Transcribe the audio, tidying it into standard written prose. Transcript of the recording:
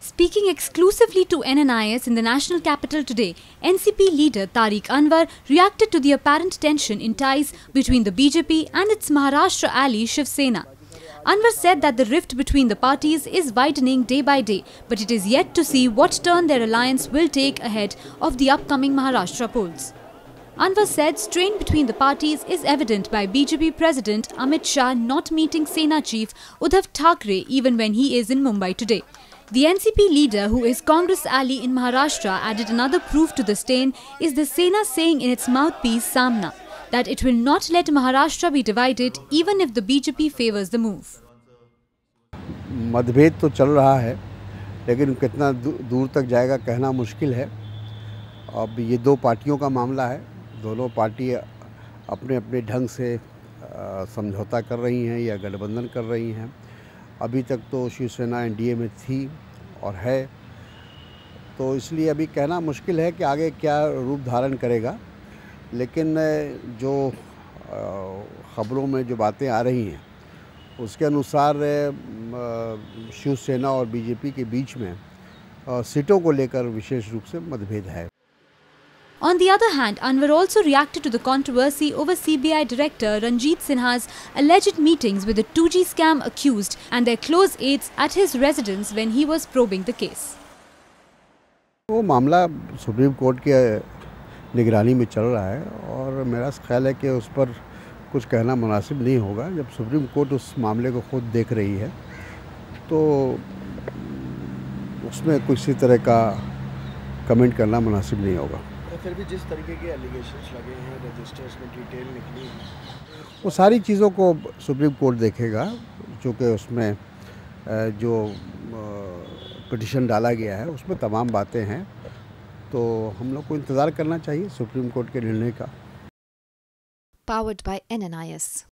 Speaking exclusively to NNIS in the national capital today, NCP leader Tariq Anwar reacted to the apparent tension in ties between the BJP and its Maharashtra ally Shiv Sena. Anwar said that the rift between the parties is widening day by day, but it is yet to see what turn their alliance will take ahead of the upcoming Maharashtra polls. Anwar said strain between the parties is evident by BJP President Amit Shah not meeting Sena chief Uddhav Thackeray even when he is in Mumbai today. The NCP leader, who is Congress ally in Maharashtra, added another proof to the stain is the Sena saying in its mouthpiece Samna that it will not let Maharashtra be divided even if the BJP favors the move. मतभेद तो चल रहा है, लेकिन कितना दूर तक जाएगा कहना मुश्किल है। अब ये दो पार्टियों का मामला है, दोनों पार्टी अपने अपने ढंग से समझौता कर रही हैं या गठबंधन कर रही हैं। अभी तक तो शिवसेना एनडीए में थी और है, तो इसलिए अभी कहना मुश्किल है कि आगे क्या रूप धारण करेगा। लेकिन जो ख़बरों में जो बातें आ रही हैं उसके अनुसार शिवसेना और बीजेपी के बीच में सीटों को लेकर विशेष रूप से मतभेद है। On the other hand, Anwar also reacted to the controversy over CBI Director Ranjit Sinha's alleged meetings with the 2G scam accused and their close aides at his residence when he was probing the case. वो मामला supreme court के निगरानी में चल रहा है और मेरा ख्याल है कि उस पर कुछ कहना मुनासिब नहीं होगा। जब सुप्रीम कोर्ट उस मामले को खुद देख रही है तो उसमें किसी तरह का कमेंट करना मुनासिब नहीं होगा। फिर भी जिस तरीके के एलिगेशंस लगे हैं, रजिस्टर्स में डिटेल निकली है, वो सारी चीज़ों को सुप्रीम कोर्ट देखेगा, चूँकि उसमें जो पिटिशन डाला गया है उसमें तमाम बातें हैं, तो हम लोग को इंतज़ार करना चाहिए सुप्रीम कोर्ट के निर्णय का। Powered by NNIS.